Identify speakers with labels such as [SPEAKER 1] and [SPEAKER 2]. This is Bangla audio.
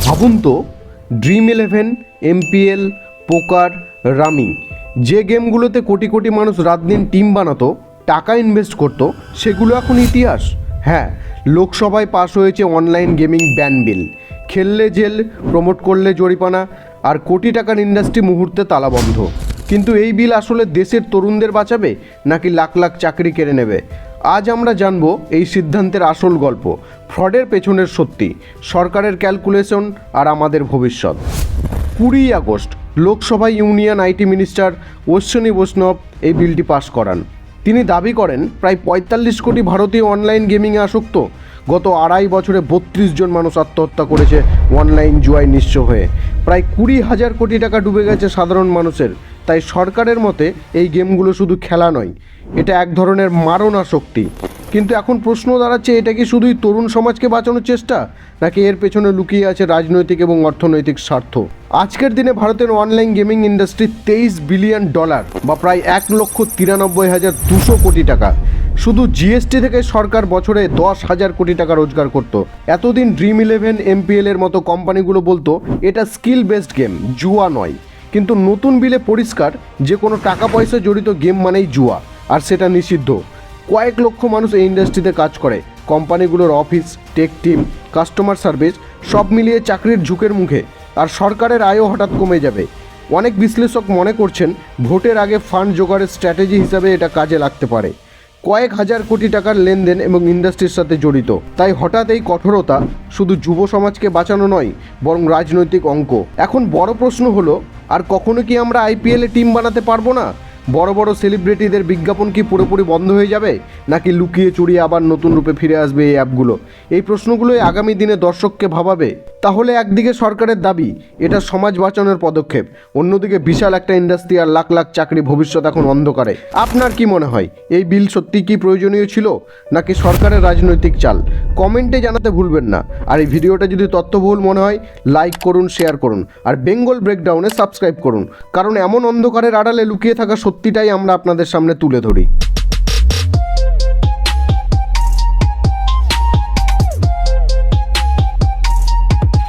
[SPEAKER 1] ভাবুন তো, ড্রিম11, এমপিএল, পোকার, রামি, যে গেমগুলোতে কোটি কোটি মানুষ রাত দিন টিম বানাতো, টাকা ইনভেস্ট করতো, সেগুলো এখন ইতিহাস। হ্যাঁ, লোকসভায় পাশ হয়েছে অনলাইন গেমিং ব্যান বিল। খেললে জেল, প্রমোট করলে জরিমানা, আর কোটি টাকার ইন্ডাস্ট্রি মুহূর্তে তালাবন্ধ। কিন্তু এই বিল আসলে দেশের তরুণদের বাঁচাবে নাকি লাখ লাখ চাকরি কেড়ে নেবে? আজ আমরা জানব এই সিদ্ধান্তের আসল গল্প, ফ্রডের পেছনের সত্যি, সরকারের ক্যালকুলেশন আর আমাদের ভবিষ্যৎ। 20 আগস্ট লোকসভায় ইউনিয়ন আইটি মিনিস্টার অশ্বিনী বৈষ্ণব এই বিলটি পাশ করান। তিনি দাবি করেন প্রায় 45 কোটি ভারতীয় অনলাইন গেমিংয়ে আসক্ত। গত 2.5 বছরে 32 জন মানুষ আত্মহত্যা করেছে অনলাইন জুয়ায় নিঃস্ব হয়ে। প্রায় 20,000 কোটি টাকা ডুবে গেছে সাধারণ মানুষের। তাই সরকারের মতে এই গেমগুলো শুধু খেলা নয়, এটা এক ধরনের মারণাশক্তি। কিন্তু এখন প্রশ্ন দাঁড়াচ্ছে, এটা কি শুধুই তরুণ সমাজকে বাঁচানোর চেষ্টা, নাকি এর পেছনে লুকিয়ে আছে রাজনৈতিক এবং অর্থনৈতিক স্বার্থ? আজকের দিনে ভারতের অনলাইন গেমিং ইন্ডাস্ট্রি $23 বিলিয়ন বা প্রায় 1,93,200 কোটি টাকা। শুধু জিএসটি থেকে সরকার বছরে 10,000 কোটি টাকা রোজগার করত। এতদিন ড্রিম11, এমপিএল এর মতো কোম্পানিগুলো বলতো এটা স্কিল বেসড গেম, জুয়া নয়। কিন্তু নতুন বিলে পরিষ্কার, যে কোনো টাকা পয়সা জড়িত গেম মানেই জুয়া, আর সেটা নিষিদ্ধ। কয়েক লক্ষ মানুষ এই ইন্ডাস্ট্রিতে কাজ করে। কোম্পানিগুলোর office, tech team, customer service সব মিলিয়ে চাকরির ঝুঁকের মুখে। আর সরকারের আয়ও হঠাৎ কমে যাবে। অনেক বিশ্লেষক মনে করছেন ভোটের আগে ফান্ড জোগাড়ের স্ট্র্যাটেজি হিসাবে এটা কাজে লাগতে পারে। কয়েক হাজার কোটি টাকার লেনদেন এবং ইন্ডাস্ট্রির সাথে জড়িত। তাই হঠাৎ এই কঠোরতা শুধু যুব সমাজকে বাঁচানো নয়, বরং রাজনৈতিক অঙ্ক। এখন বড় প্রশ্ন হলো, আর কখনো কি আমরা আইপিএলে টিম বানাতে পারবো না? বড় বড় সেলিব্রিটিদের বিজ্ঞাপন কি পুরোপুরি বন্ধ হয়ে যাবে, নাকি লুকিয়ে চুরিয়ে আবার নতুন রূপে ফিরে আসবে এই অ্যাপগুলো? এই প্রশ্নগুলোই আগামী দিনে দর্শককে ভাবাবে। তাহলে একদিকে সরকারের দাবি এটা সমাজ বাঁচানোর পদক্ষেপ, অন্যদিকে বিশাল একটা ইন্ডাস্ট্রি আর লাখ লাখ চাকরি ভবিষ্যৎ এখন অন্ধকারে। আপনার কি মনে হয়, এই বিল সত্যি কি প্রয়োজনীয় ছিল, নাকি সরকারের রাজনৈতিক চাল? কমেন্টে জানাতে ভুলবেন না। আর এই ভিডিওটা যদি তথ্যবহুল মনে হয়, লাইক করুন, শেয়ার করুন, আর বেঙ্গল ব্রেকডাউনে সাবস্ক্রাইব করুন। কারণ এমন অন্ধকারের আড়ালে লুকিয়ে থাকা সত্যিটাই আমরা আপনাদের সামনে তুলে ধরি।